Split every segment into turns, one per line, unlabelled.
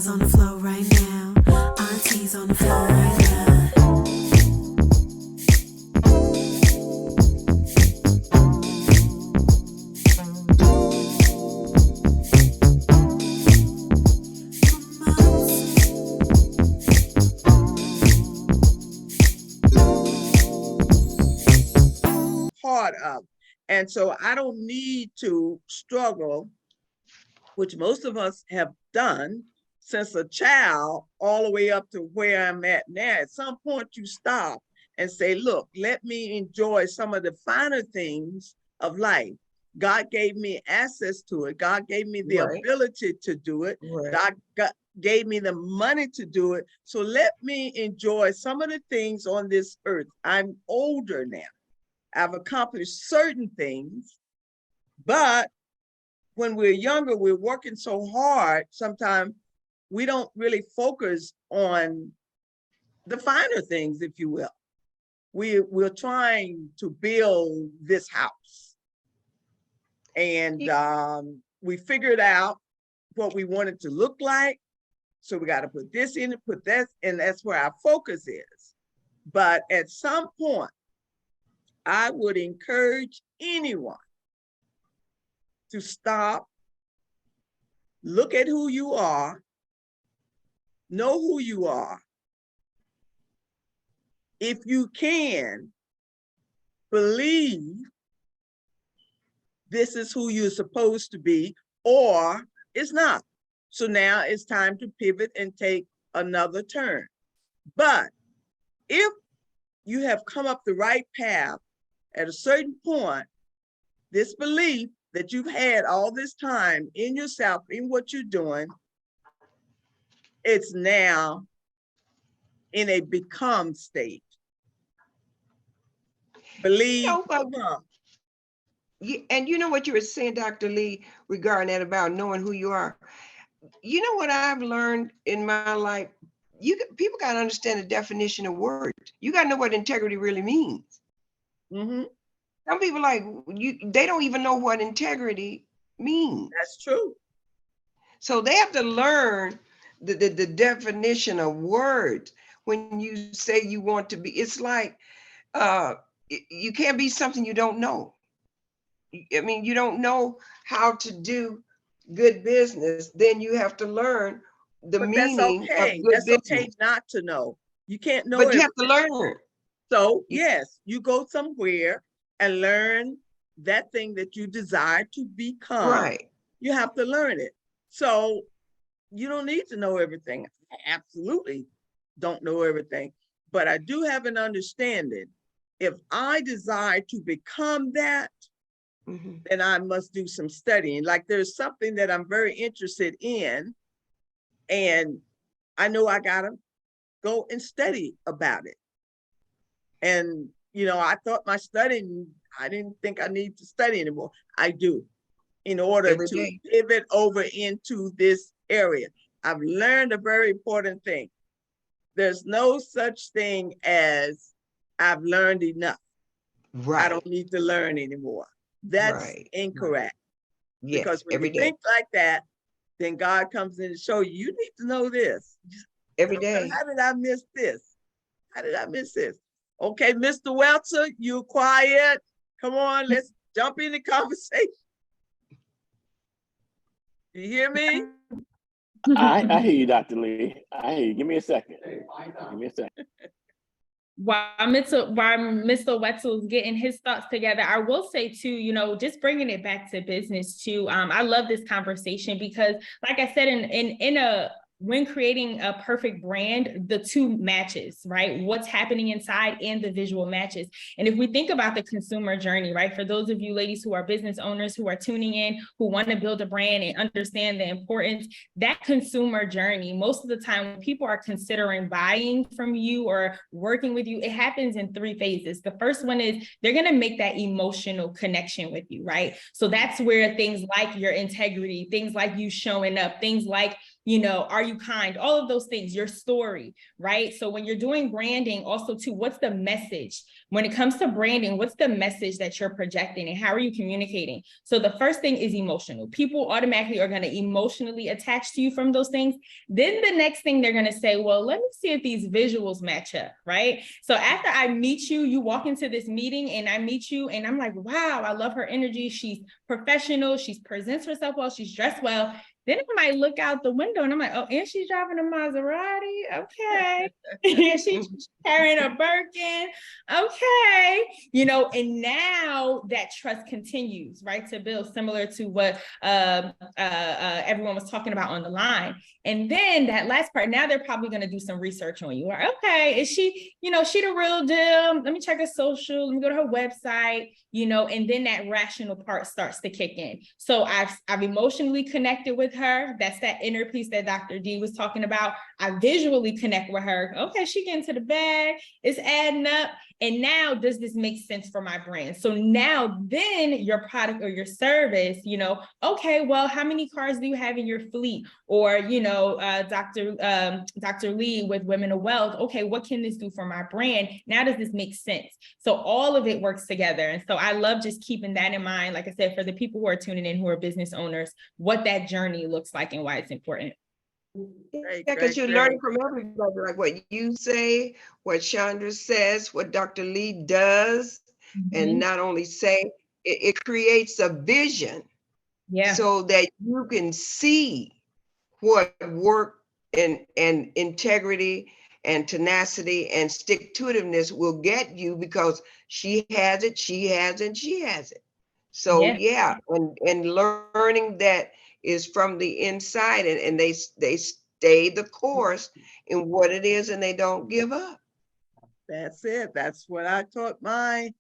Grandma's on the floor right now. Auntie's on the floor right now.
Part of. And so I don't need to struggle, which most of us have done since a child, all the way up to where I'm at now. At some point you stop and say, look, let me enjoy some of the finer things of life. God gave me access to it. God gave me the ability to do it. God gave me the money to do it. So let me enjoy some of the things on this earth. I'm older now. I've accomplished certain things, but when we're younger, we're working so hard, sometimes we don't really focus on the finer things, if you will. We're trying to build this house. And we figured out what we want it to look like. So we got to put this in, put that, and that's where our focus is. But at some point, I would encourage anyone to stop, look at who you are, know who you are. If you can, believe this is who you're supposed to be, or it's not. So now it's time to pivot and take another turn. But if you have come up the right path, at a certain point, this belief that you've had all this time in yourself, in what you're doing, it's now in a become state. Believe.
And you know what you were saying, Dr. Lee, regarding that about knowing who you are. You know what I've learned in my life? People got to understand the definition of words. You got to know what integrity really means.
Mm-hmm.
Some people they don't even know what integrity means.
That's true.
So they have to learn the definition of words. When you say you want to be, it's like you can't be something you don't know. I mean, you don't know how to do good business, then you have to learn the meaning of good business.
That's okay not to know. You can't know
but you
everything.
have to learn.
So yes, you go somewhere and learn that thing that you desire to become.
Right.
You have to learn it. So you don't need to know everything. I absolutely don't know everything, but I do have an understanding. If I desire to become that, then I must do some studying. Like there's something that I'm very interested in, and I know I gotta go and study about it. And I thought my studying, I didn't think I need to study anymore. I do, in order to pivot over into this area. I've learned a very important thing. There's no such thing as I've learned enough. Right. I don't need to learn anymore. That's incorrect. Right. Yes, because when you think like that, then God comes in and show you, you need to know this.
Every day.
How did I miss this? How did I miss this? Okay, Mr. Welter, you're quiet. Come on, let's jump in the conversation. You hear me?
I hear you, Dr. Lee. I hear you. Give me a second. Give me a second.
While Mr. Wetzel's getting his thoughts together, I will say too, just bringing it back to business too. I love this conversation because, like I said, when creating a perfect brand, the two matches, right? What's happening inside and the visual matches. And if we think about the consumer journey, right? For those of you ladies who are business owners, who are tuning in, who want to build a brand and understand the importance, that consumer journey, most of the time when people are considering buying from you or working with you, it happens in three phases. The first one is they're going to make that emotional connection with you, right? So that's where things like your integrity, things like you showing up, things like you know, are you kind? All of those things, your story, right? So when you're doing branding also too, what's the message? When it comes to branding, what's the message that you're projecting and how are you communicating? So the first thing is emotional. People automatically are going to emotionally attach to you from those things. Then the next thing they're going to say, well, let me see if these visuals match up, right? So after I meet you, you walk into this meeting and I meet you and I'm like, wow, I love her energy. She's professional. She presents herself well. She's dressed well. Then I might look out the window and I'm like, oh, and she's driving a Maserati. Okay. And she's carrying a Birkin. Okay. You know, and now that trust continues, right, to build, similar to what everyone was talking about on the line. And then that last part, now they're probably going to do some research on you. Or, okay, is she, you know, she the real deal? Let me check her social. Let me go to her website, you know, and then that rational part starts to kick in. So I've emotionally connected with her. That's that inner piece that Dr. D was talking about. I visually connect with her. Okay, she getting to the bag. It's adding up. And now, does this make sense for my brand? So now then your product or your service, you know, okay, well, how many cars do you have in your fleet? Or, you know, Dr. Lee with Women of Wealth, okay, what can this do for my brand? Now, does this make sense? So all of it works together. And so I love just keeping that in mind, like I said, for the people who are tuning in, who are business owners, what that journey looks like and why it's important.
Yeah, because you're learning from everybody, like what you say, what Chandra says, what Dr. Lee does, and not only say, it creates a vision, so that you can see what work and integrity and tenacity and stick-to-itiveness will get you, because she has it, she has it, she has it. So yeah, and learning that is from the inside, and they stay the course in what it is, and they don't give up.
That's it. That's what I taught my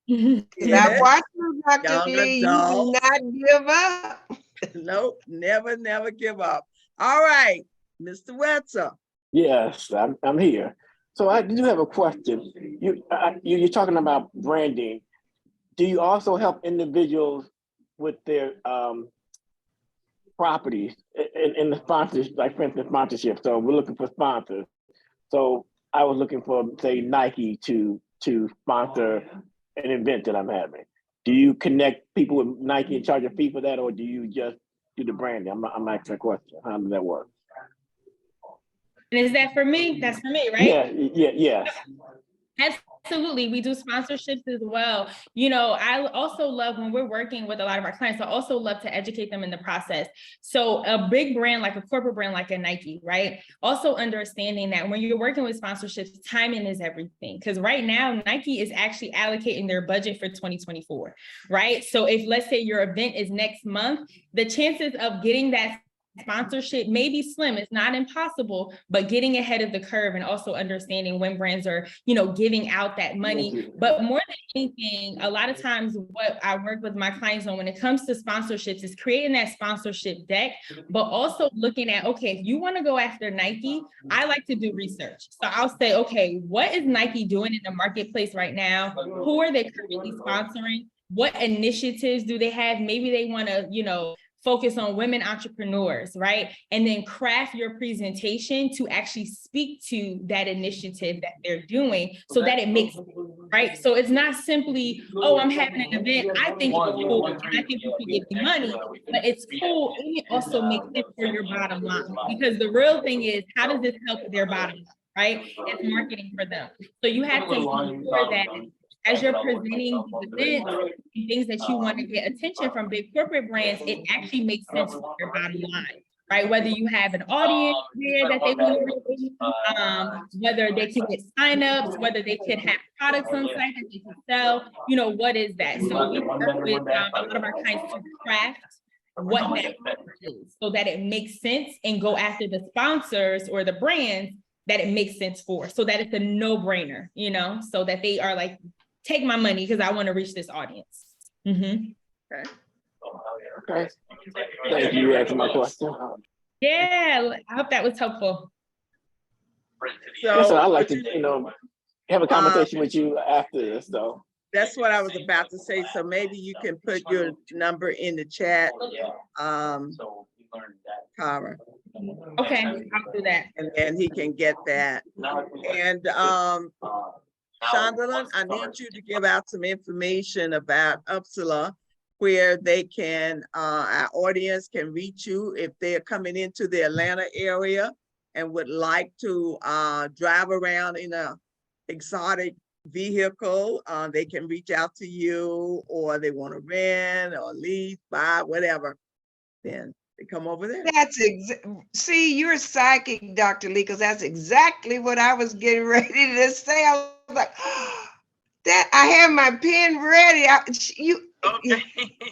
Now watch you, Dr.
young
Lee, you do
adults.
not give up.
Nope, never give up. All right, Mr. Wetzel.
Yes, I'm here. So I do have a question. You're talking about branding. Do you also help individuals with their properties in the sponsors, like for instance, sponsorship? So we're looking for sponsors. So I was looking for, say, Nike to sponsor an event that I'm having. Do you connect people with Nike and charge a fee for that, or do you just do the branding? I'm asking a question. How does that work?
And is that for me? That's for me, right?
Yeah.
Absolutely. We do sponsorships as well. You know, I also love when we're working with a lot of our clients, I also love to educate them in the process. So a big brand, like a corporate brand, like a Nike, right? Also understanding that when you're working with sponsorships, timing is everything. Because right now, Nike is actually allocating their budget for 2024, right? So if, let's say your event is next month, the chances of getting that sponsorship may be slim. It's not impossible, but getting ahead of the curve and also understanding when brands are, you know, giving out that money. But more than anything, a lot of times what I work with my clients on when it comes to sponsorships is creating that sponsorship deck, but also looking at, okay, if you want to go after Nike, I like to do research. So I'll say, okay, what is Nike doing in the marketplace right now? Who are they currently sponsoring? What initiatives do they have? Maybe they want to, you know, focus on women entrepreneurs, right? And then craft your presentation to actually speak to that initiative that they're doing so that it makes sense, right? So it's not simply, oh, I'm having an event, I think it's cool, and I think you can give me money, but it's cool, and it also makes sense for your bottom line. Because the real thing is, how does this help their bottom line, right? It's marketing for them. So you have to ensure that as you're presenting these events and things that you want to get attention from big corporate brands, it actually makes sense for your bottom line, right? Whether you have an audience there that they want to reach, whether they can get signups, whether they could have products on site that they can sell, you know, what is that? So we work with a lot of our clients to craft what that is so that it makes sense and go after the sponsors or the brands that it makes sense for, so that it's a no-brainer, you know, so that they are like, take my money because I want to reach this audience.
Okay.
Okay. Thank you for answering my question.
Yeah, I hope that was helpful.
So I'd like to, you know, have a conversation with you after this, though.
That's what I was about to say. So maybe you can put your number in the chat, Cara.
Okay, I'll do that.
and then he can get that. And Shondaland, I need you to give out some information about Uppsala, where they can, our audience can reach you if they're coming into the Atlanta area and would like to drive around in a exotic vehicle. They can reach out to you, or they want to rent or lease, buy, whatever. Then they come over there.
See, you're psychic, Dr. Lee, because that's exactly what I was getting ready to say. I was like, that I had my pen ready.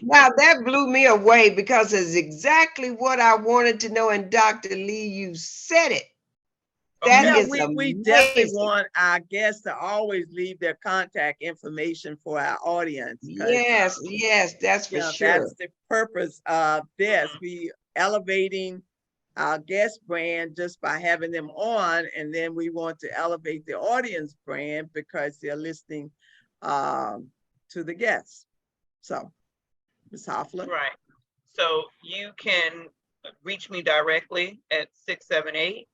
Now that blew me away, because it's exactly what I wanted to know. And Dr. Lee, you said it. That
Yeah,
is
we definitely
amazing.
want our guests to always leave their contact information for our audience.
Yes, yes, that's for sure.
That's the purpose of this. We elevating our guest brand just by having them on, and then we want to elevate the audience brand because they're listening to the guests. So, Ms. Hoffler.
Right. So you can reach me directly at 678-267-6707.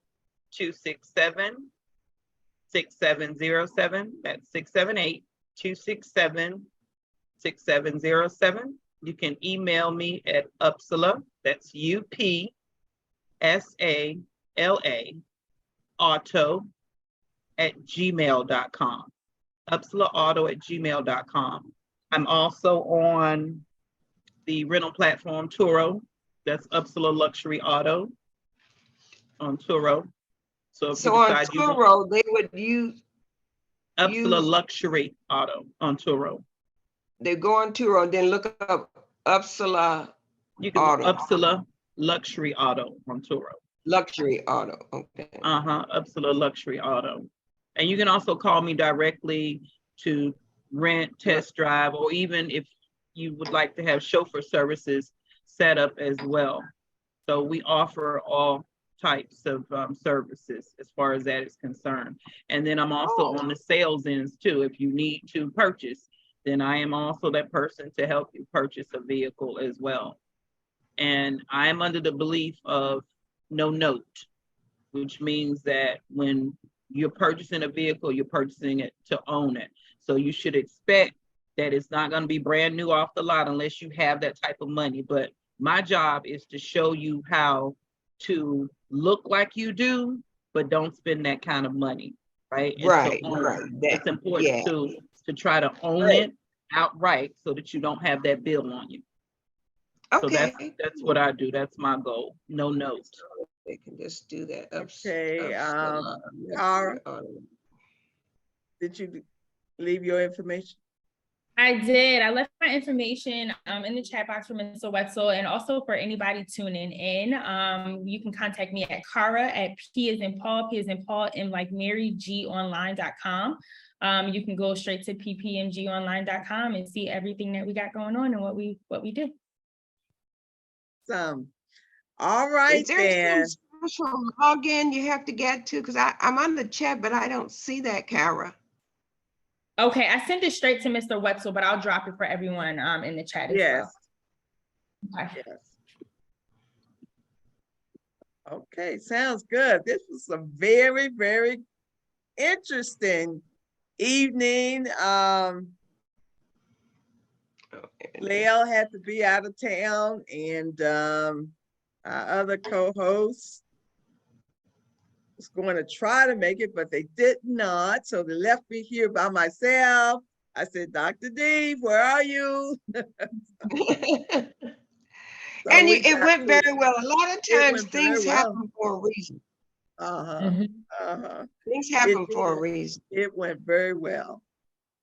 That's 678-267-6707. You can email me at Uppsala, that's UPSALA, auto @gmail.com. UppsalaAuto@gmail.com. I'm also on the rental platform Turo. That's Uppsala Luxury Auto on Turo. So if you
on
decide you want
Turo, they would use
Uppsala Luxury Auto on Turo.
they go on Turo and then look up Uppsala
You can
Auto.
Uppsala Luxury Auto on Turo.
Luxury Auto. Okay.
Uppsala Luxury Auto. And you can also call me directly to rent, test drive, or even if you would like to have chauffeur services set up as well. So we offer all types of services as far as that is concerned. And then I'm also on the sales ends too. If you need to purchase, then I am also that person to help you purchase a vehicle as well. And I'm under the belief of no note, which means that when you're purchasing a vehicle, you're purchasing it to own it. So you should expect that it's not going to be brand new off the lot unless you have that type of money. But my job is to show you how to look like you do, but don't spend that kind of money, right? And
Right,
so
right.
it's important to try to own it outright so that you don't have that bill on you.
Okay.
So that's what I do. That's my goal. No note.
They can just do that.
Okay, Cara, did you leave your information?
I did. I left my information in the chat box for Mr. Wetzel, and also for anybody tuning in. You can contact me at Cara at P as in Paul, and like MaryGOnline.com. You can go straight to ppmgonline.com and see everything that we got going on and what we do.
All right,
Is there
then.
some special login you have to get to? Because I'm on the chat, but I don't see that, Cara.
Okay, I sent it straight to Mr. Wetzel, but I'll drop it for everyone in the chat as well. Okay.
Yes. Okay, sounds good. This was a very, very interesting evening. Lael had to be out of town, and our other co-hosts was going to try to make it, but they did not. So they left me here by myself. I said, Dr. D, where are you?
And it went very well. A lot of times things happen for a reason. Things happen for a reason.
It went very well.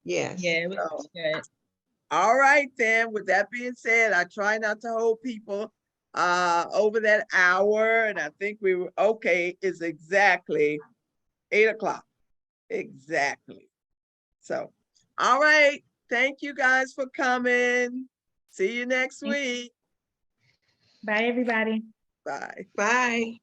Yes.
Yeah, it was good.
All right, then. With that being said, I try not to hold people over that hour, and I think we were okay. It's exactly 8 o'clock. Exactly. So, all right. Thank you guys for coming. See you next week.
Bye, everybody.
Bye.
Bye.